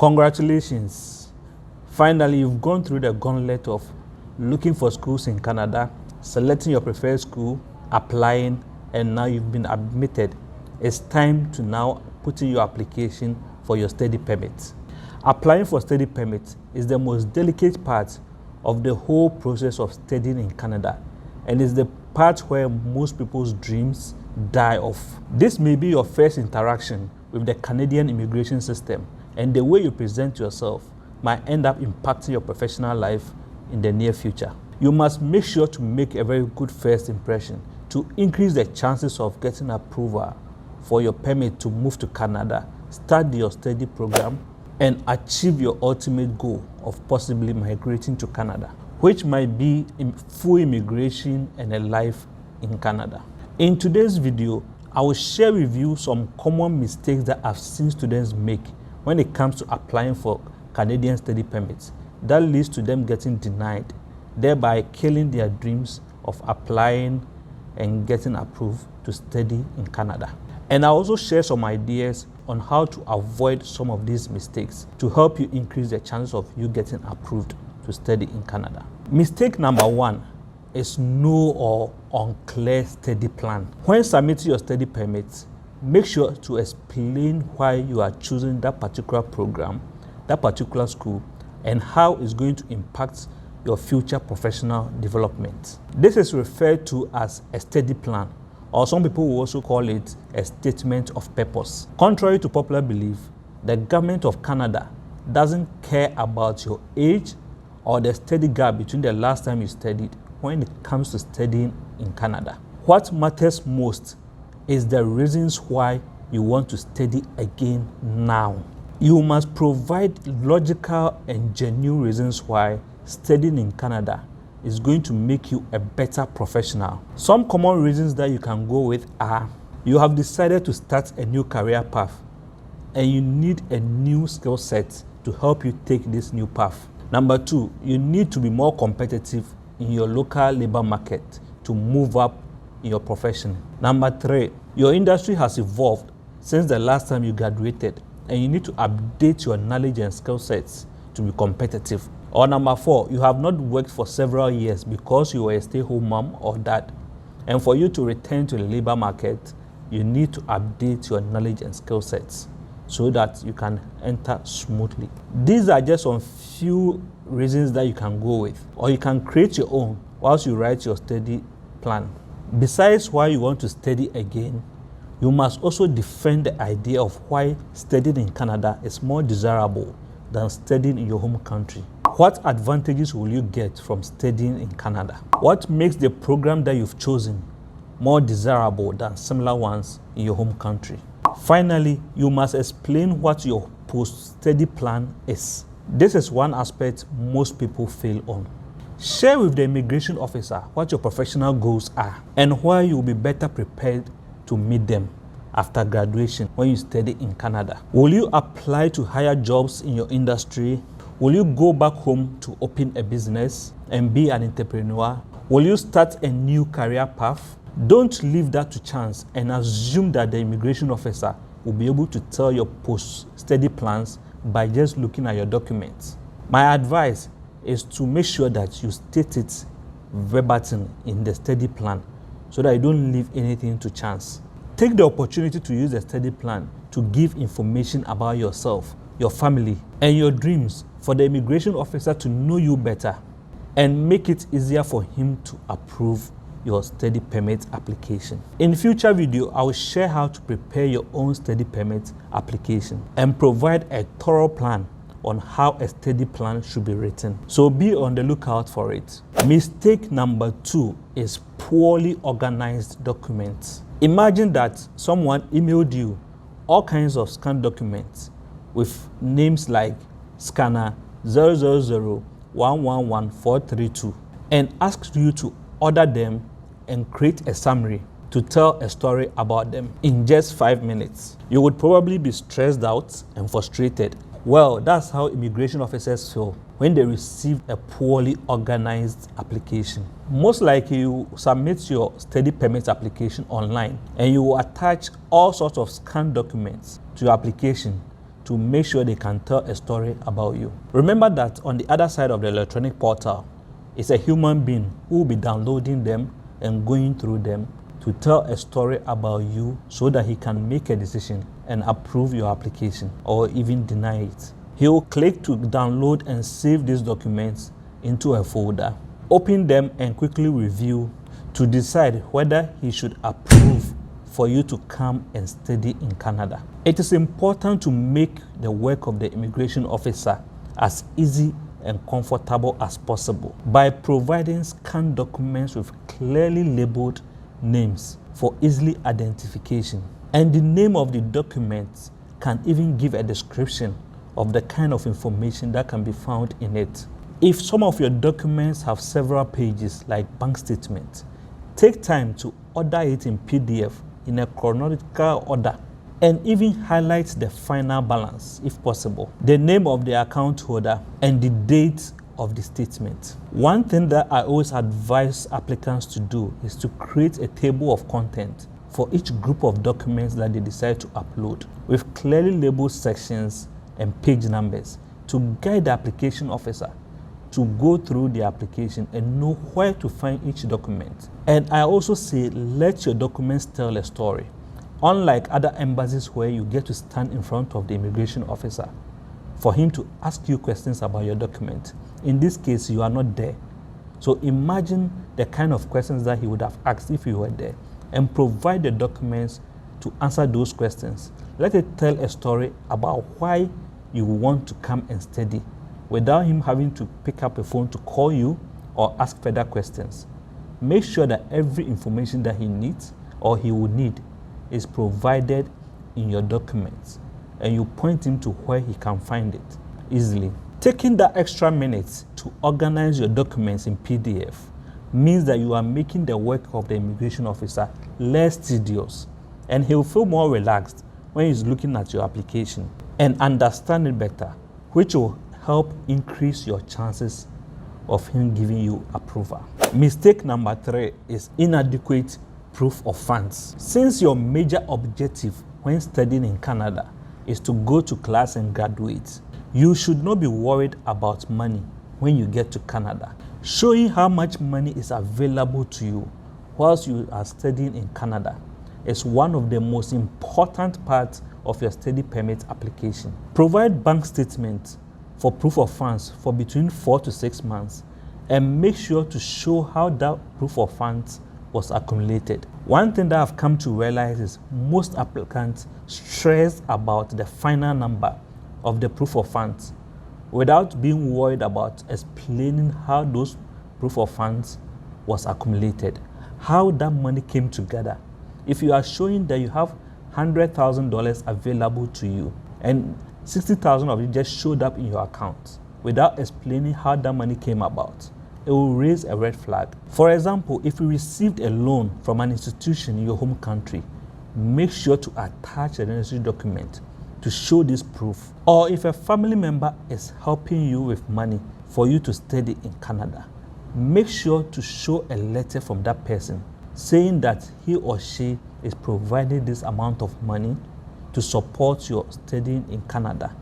Congratulations! Finally, you've gone through the gauntlet of looking for schools in Canada, selecting your preferred school, applying, and now you've been admitted. It's time to now put in your application for your study permit. Applying for study permit is the most delicate part of the whole process of studying in Canada, and is the part where most people's dreams die off. This may be your first interaction with the Canadian immigration system, and the way you present yourself might end up impacting your professional life in the near future. You must make sure to make a very good first impression to increase the chances of getting approval for your permit to move to Canada, start your study program, and achieve your ultimate goal of possibly migrating to Canada, which might be full immigration and a life in Canada. In today's video, I will share with you some common mistakes that I've seen students make when it comes to applying for Canadian study permits that leads to them getting denied, thereby killing their dreams of applying and getting approved to study in Canada. And I'll also share some ideas on how to avoid some of these mistakes to help you increase the chances of you getting approved to study in Canada. Mistake number one is no or unclear study plan. When submitting your study permit, make sure to explain why you are choosing that particular program, that particular school, and how it's going to impact your future professional development. This is referred to as a study plan, or some people will also call it a statement of purpose. Contrary to popular belief, the government of Canada doesn't care about your age or the study gap between the last time you studied when it comes to studying in Canada. What matters most is the reasons why you want to study again now. You must provide logical and genuine reasons why studying in Canada is going to make you a better professional. Some common reasons that you can go with are: you have decided to start a new career path and you need a new skill set to help you take this new path. Number two, you need to be more competitive in your local labor market to move up in your profession. Number three, your industry has evolved since the last time you graduated and you need to update your knowledge and skill sets to be competitive. Or number four, you have not worked for several years because you were a stay-home mom or dad, and for you to return to the labor market, you need to update your knowledge and skill sets so that you can enter smoothly. These are just some few reasons that you can go with, or you can create your own whilst you write your study plan. Besides why you want to study again, you must also defend the idea of why studying in Canada is more desirable than studying in your home country. What advantages will you get from studying in Canada? What makes the program that you've chosen more desirable than similar ones in your home country? Finally, you must explain what your post-study plan is. This is one aspect most people fail on. Share with the immigration officer what your professional goals are and why you will be better prepared to meet them after graduation when you study in Canada. Will you apply to higher jobs in your industry? Will you go back home to open a business and be an entrepreneur? Will you start a new career path? Don't leave that to chance and assume that the immigration officer will be able to tell your post-study plans by just looking at your documents. My advice is to make sure that you state it verbatim in the study plan so that you don't leave anything to chance. Take the opportunity to use the study plan to give information about yourself, your family, and your dreams for the immigration officer to know you better and make it easier for him to approve your study permit application. In future video, I will share how to prepare your own study permit application and provide a thorough plan on how a study plan should be written. So be on the lookout for it. Mistake number two is poorly organized documents. Imagine that someone emailed you all kinds of scanned documents with names like scanner 000111432 and asked you to order them and create a summary to tell a story about them in just 5 minutes. You would probably be stressed out and frustrated. Well, that's how immigration officers feel when they receive a poorly organized application. Most likely you submit your study permit application online and you will attach all sorts of scanned documents to your application to make sure they can tell a story about you. Remember that on the other side of the electronic portal is a human being who will be downloading them and going through them to tell a story about you so that he can make a decision and approve your application or even deny it. He will click to download and save these documents into a folder, open them and quickly review to decide whether he should approve for you to come and study in Canada. It is important to make the work of the immigration officer as easy and comfortable as possible by providing scanned documents with clearly labeled names for easily identification. And the name of the document can even give a description of the kind of information that can be found in it. If some of your documents have several pages like bank statements, take time to order it in PDF in a chronological order and even highlight the final balance if possible, the name of the account holder, and the date of the statement. One thing that I always advise applicants to do is to create a table of content for each group of documents that they decide to upload with clearly labeled sections and page numbers to guide the application officer to go through the application and know where to find each document. And I also say, let your documents tell a story. Unlike other embassies where you get to stand in front of the immigration officer for him to ask you questions about your document. In this case, you are not there. So imagine the kind of questions that he would have asked if you were there and provide the documents to answer those questions. Let it tell a story about why you want to come and study without him having to pick up a phone to call you or ask further questions. Make sure that every information that he needs or he will need is provided in your documents and you point him to where he can find it easily. Taking that extra minutes to organize your documents in PDF means that you are making the work of the immigration officer less tedious, and he will feel more relaxed when he's looking at your application and understand it better, which will help increase your chances of him giving you approval. Mistake number 3 is inadequate proof of funds. Since your major objective when studying in Canada is to go to class and graduate, you should not be worried about money when you get to Canada. Showing how much money is available to you whilst you are studying in Canada is one of the most important parts of your study permit application. Provide bank statements for proof of funds for between 4 to 6 months and make sure to show how that proof of funds was accumulated. One thing that I've come to realize is most applicants stress about the final number of the proof of funds without being worried about explaining how those proof of funds was accumulated, how that money came together. If you are showing that you have $100,000 available to you and 60,000 of it just showed up in your account without explaining how that money came about, it will raise a red flag. For example, if you received a loan from an institution in your home country, make sure to attach a necessary document to show this proof. Or if a family member is helping you with money for you to study in Canada, make sure to show a letter from that person saying that he or she is providing this amount of money to support your studying in Canada.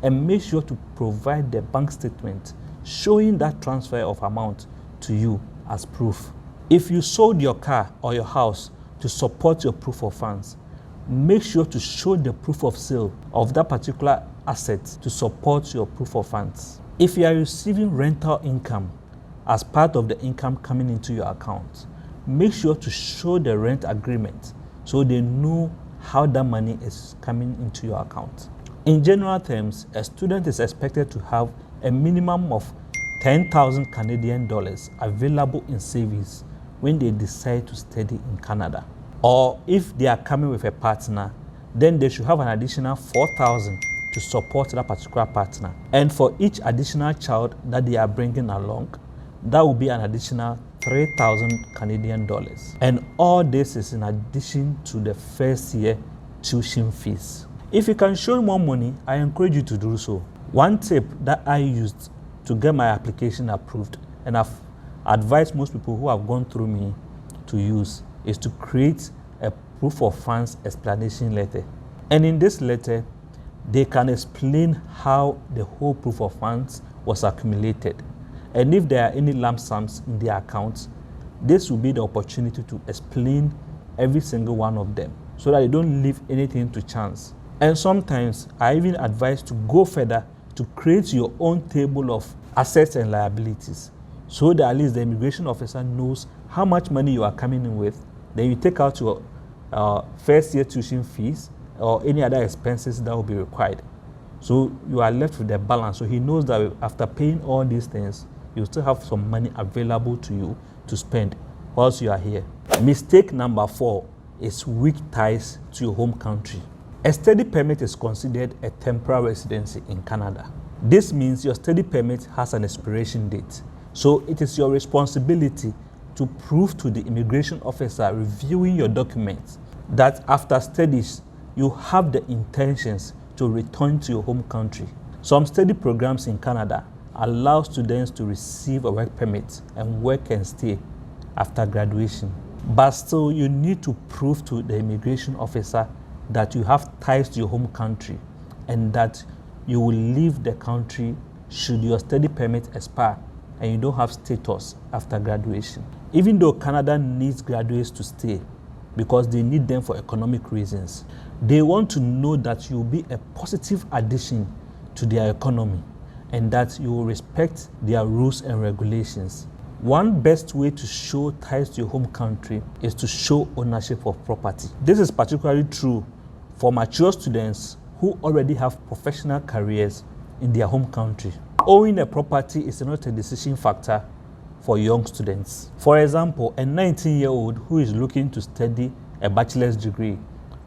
And make sure to provide the bank statement showing that transfer of amount to you as proof. If you sold your car or your house to support your proof of funds, make sure to show the proof of sale of that particular asset to support your proof of funds. If you are receiving rental income as part of the income coming into your account, make sure to show the rent agreement so they know how that money is coming into your account. In general terms, a student is expected to have a minimum of 10,000 Canadian dollars available in savings when they decide to study in Canada. Or if they are coming with a partner, then they should have an additional 4,000 to support that particular partner. And for each additional child that they are bringing along, that will be an additional 3,000 Canadian dollars. And all this is in addition to the first year tuition fees. If you can show more money, I encourage you to do so. One tip that I used to get my application approved, and I've advised most people who have gone through me to use, is to create a proof of funds explanation letter. And in this letter, They can explain how the whole proof of funds was accumulated. And if there are any lump sums in their accounts, this will be the opportunity to explain every single one of them so that you don't leave anything to chance. And sometimes I even advise to go further to create your own table of assets and liabilities so that at least the immigration officer knows how much money you are coming in with. Then you take out your first year tuition fees or any other expenses that will be required. So you are left with the balance. So he knows that after paying all these things, you still have some money available to you to spend whilst you are here. Mistake number 4 is weak ties to your home country. A study permit is considered a temporary residency in Canada. This means your study permit has an expiration date. So it is your responsibility to prove to the immigration officer reviewing your documents that after studies, you have the intentions to return to your home country. Some study programs in Canada allow students to receive a work permit and work and stay after graduation. But still, you need to prove to the immigration officer that you have ties to your home country and that you will leave the country should your study permit expire and you don't have status after graduation. Even though Canada needs graduates to stay because they need them for economic reasons, they want to know that you will be a positive addition to their economy and that you will respect their rules and regulations. One best way to show ties to your home country is to show ownership of property. This is particularly true for mature students who already have professional careers in their home country. Owning a property is not a decision factor for young students. For example, a 19-year-old who is looking to study a bachelor's degree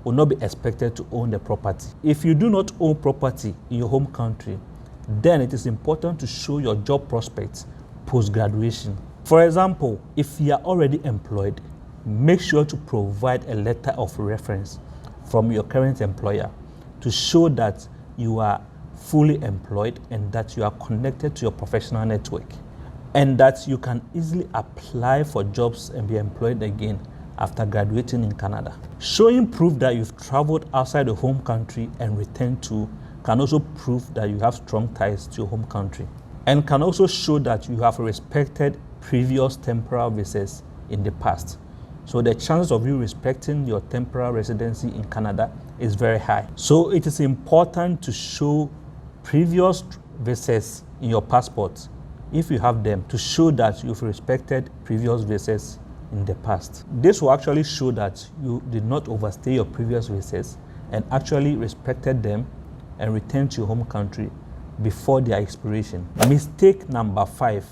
will not be expected to own the property. If you do not own property in your home country, then it is important to show your job prospects post-graduation. For example, if you are already employed, make sure to provide a letter of reference from your current employer to show that you are fully employed and that you are connected to your professional network and that you can easily apply for jobs and be employed again after graduating in Canada. Showing proof that you've traveled outside the home country and returned to can also prove that you have strong ties to your home country and can also show that you have respected previous temporal visas in the past. So the chances of you respecting your temporary residency in Canada is very high. So it is important to show previous visas in your passport, if you have them, to show that you've respected previous visas in the past. This will actually show that you did not overstay your previous visas and actually respected them and returned to your home country before their expiration. Mistake number 5,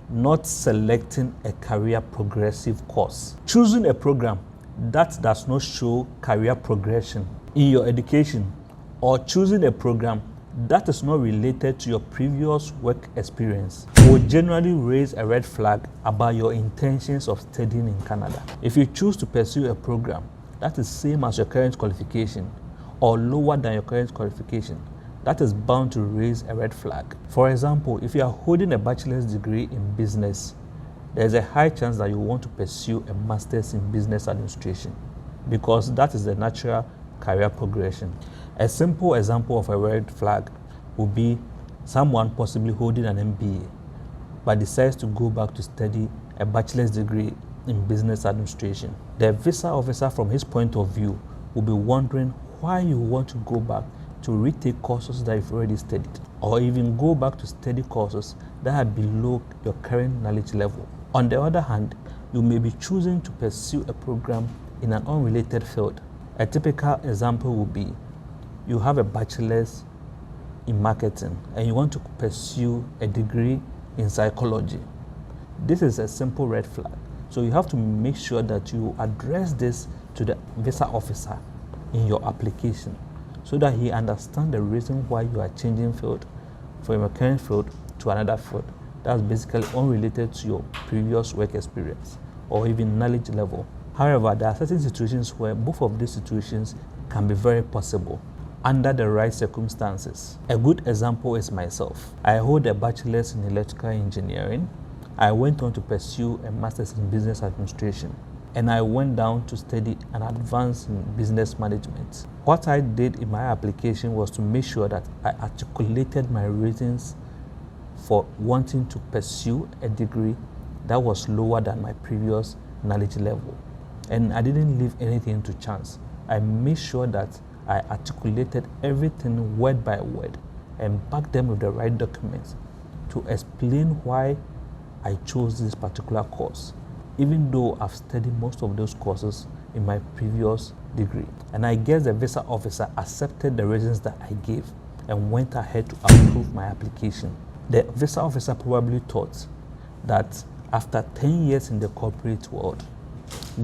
not selecting a career progressive course. Choosing a program that does not show career progression in your education or choosing a program that is not related to your previous work experience will generally raise a red flag about your intentions of studying in Canada. If you choose to pursue a program that is same as your current qualification or lower than your current qualification, that is bound to raise a red flag. For example, if you are holding a bachelor's degree in business, there is a high chance that you want to pursue a master's in business administration because that is the natural career progression. A simple example of a red flag would be someone possibly holding an MBA but decides to go back to study a bachelor's degree in business administration. The visa officer, from his point of view, will be wondering why you want to go back to retake courses that you've already studied, or even go back to study courses that are below your current knowledge level. On the other hand, you may be choosing to pursue a program in an unrelated field. A typical example would be you have a bachelor's in marketing and you want to pursue a degree in psychology. This is a simple red flag. So you have to make sure that you address this to the visa officer in your application, so that he understands the reason why you are changing field from your current field to another field that's basically unrelated to your previous work experience or even knowledge level. However, there are certain situations where both of these situations can be very possible under the right circumstances. A good example is myself. I hold a bachelor's in electrical engineering. I went on to pursue a master's in business administration. and I went down to study an advance in business management. What I did in my application was to make sure that I articulated my reasons for wanting to pursue a degree that was lower than my previous knowledge level. And I didn't leave anything to chance. I made sure that I articulated everything word by word and backed them with the right documents to explain why I chose this particular course, even though I've studied most of those courses in my previous degree. And I guess the visa officer accepted the reasons that I gave and went ahead to approve my application. The visa officer probably thought that after 10 years in the corporate world,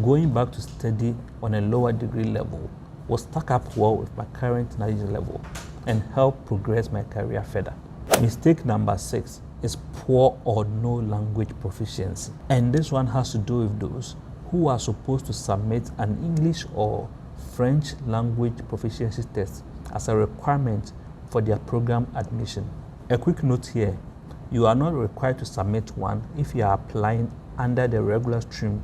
going back to study on a lower degree level will stack up well with my current knowledge level and help progress my career further. Mistake number 6 is poor or no language proficiency. And this one has to do with those who are supposed to submit an English or French language proficiency test as a requirement for their program admission. A quick note here, you are not required to submit one if you are applying under the regular stream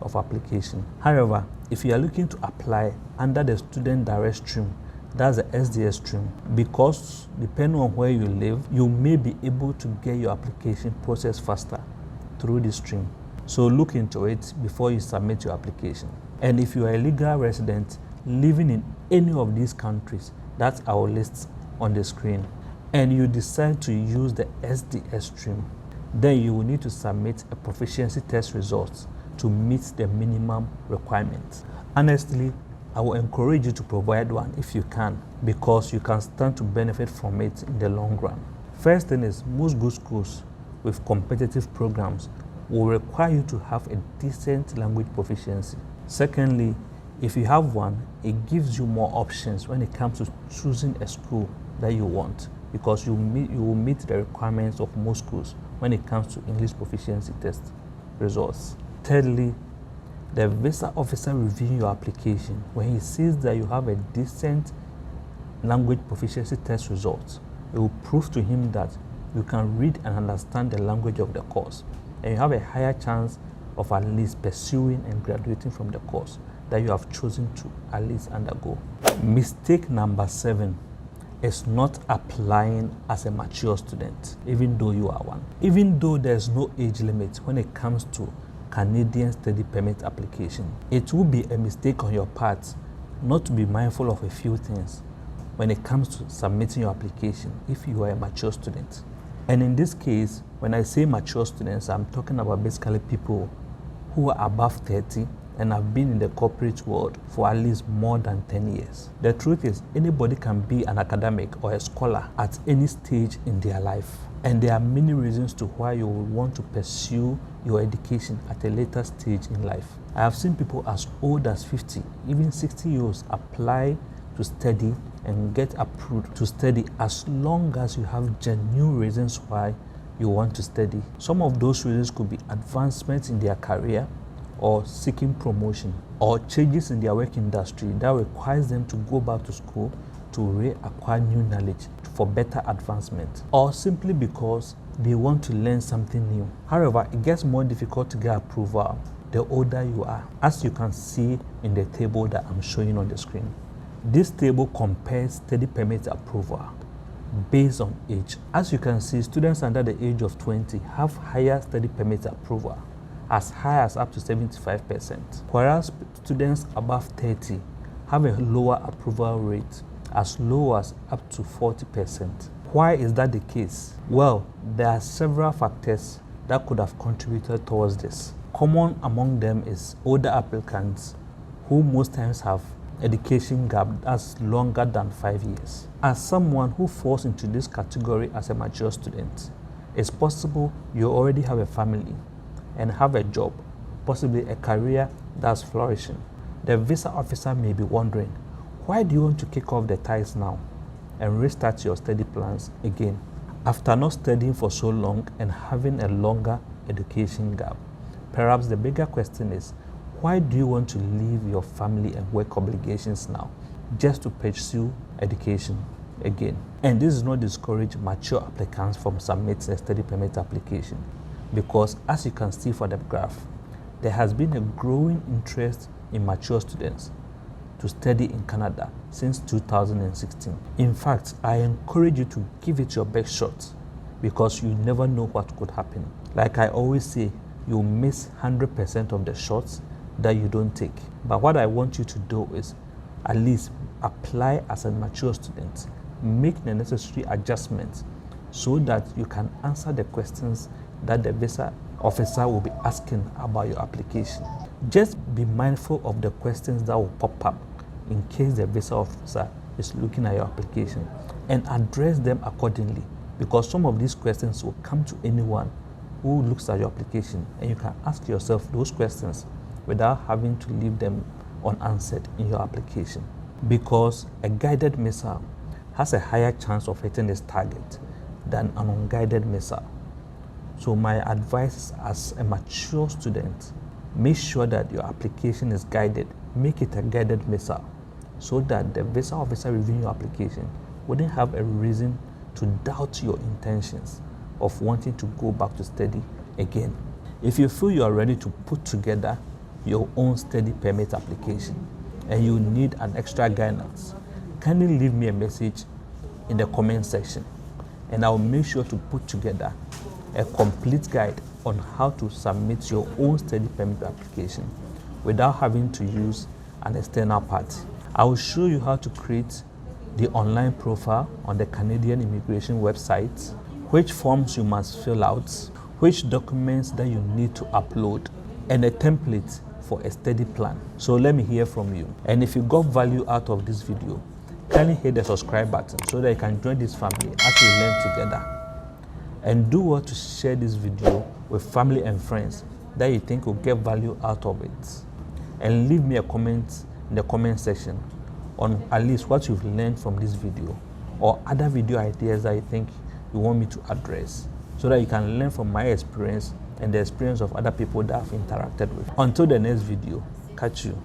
of application. However, if you are looking to apply under the student direct stream, that's the SDS stream, because depending on where you live, you may be able to get your application processed faster through this stream. So look into it before you submit your application. And if you are a legal resident living in any of these countries that I will list on the screen, and you decide to use the SDS stream, then you will need to submit a proficiency test results to meet the minimum requirements. Honestly, I will encourage you to provide one if you can, because you can stand to benefit from it in the long run. First thing is, most good schools with competitive programs will require you to have a decent language proficiency. Secondly, if you have one, it gives you more options when it comes to choosing a school that you want, because you will meet the requirements of most schools when it comes to English proficiency test results. Thirdly, the visa officer reviewing your application, when he sees that you have a decent language proficiency test results, it will prove to him that you can read and understand the language of the course, and you have a higher chance of at least pursuing and graduating from the course that you have chosen to at least undergo. Mistake number 7 is not applying as a mature student, even though you are one. Even though there's no age limit when it comes to Canadian study permit application, it will be a mistake on your part not to be mindful of a few things when it comes to submitting your application if you are a mature student. And in this case, when I say mature students, I'm talking about basically people who are above 30 and have been in the corporate world for at least more than 10 years. The truth is, anybody can be an academic or a scholar at any stage in their life. And there are many reasons to why you will want to pursue your education at a later stage in life. I have seen people as old as 50, even 60 years apply to study and get approved to study, as long as you have genuine reasons why you want to study. Some of those reasons could be advancements in their career, or seeking promotion, or changes in their work industry that requires them to go back to school to reacquire new knowledge for better advancement, or simply because they want to learn something new. However, it gets more difficult to get approval the older you are, as you can see in the table that I'm showing on the screen. This table compares study permit approval based on age. As you can see, students under the age of 20 have higher study permit approval, as high as up to 75%, whereas students above 30 have a lower approval rate, as low as up to 40%. Why is that the case? Well, there are several factors that could have contributed towards this. Common among them is older applicants, who most times have education gap that's longer than 5 years. As someone who falls into this category as a mature student, it's possible you already have a family and have a job, possibly a career that's flourishing. The visa officer may be wondering, why do you want to kick off the ties now and restart your study plans again after not studying for so long and having a longer education gap? Perhaps the bigger question is, why do you want to leave your family and work obligations now just to pursue education again? And this does not discourage mature applicants from submitting a study permit application, because as you can see for the graph, there has been a growing interest in mature students to study in Canada since 2016. In fact, I encourage you to give it your best shot because you never know what could happen. Like I always say, you miss 100% of the shots that you don't take. But what I want you to do is at least apply as a mature student, make the necessary adjustments so that you can answer the questions that the visa officer will be asking about your application. Just be mindful of the questions that will pop up in case the visa officer is looking at your application, and address them accordingly, because some of these questions will come to anyone who looks at your application, and you can ask yourself those questions without having to leave them unanswered in your application. Because a guided missile has a higher chance of hitting its target than an unguided missile. So my advice as a mature student, make sure that your application is guided. Make it a guided missile so that the visa officer reviewing your application wouldn't have a reason to doubt your intentions of wanting to go back to study again. If you feel you are ready to put together your own study permit application and you need an extra guidance, kindly leave me a message in the comment section, and I'll make sure to put together a complete guide on how to submit your own study permit application without having to use an external party. I will show you how to create the online profile on the Canadian immigration website, which forms you must fill out, which documents that you need to upload, and a template for a study plan. So let me hear from you. And if you got value out of this video, kindly hit the subscribe button so that you can join this family as we learn together. And do what to share this video with family and friends that you think will get value out of it. And leave me a comment in the comment section on at least what you've learned from this video, or other video ideas that you think you want me to address, so that you can learn from my experience and the experience of other people that I've interacted with. Until the next video, catch you.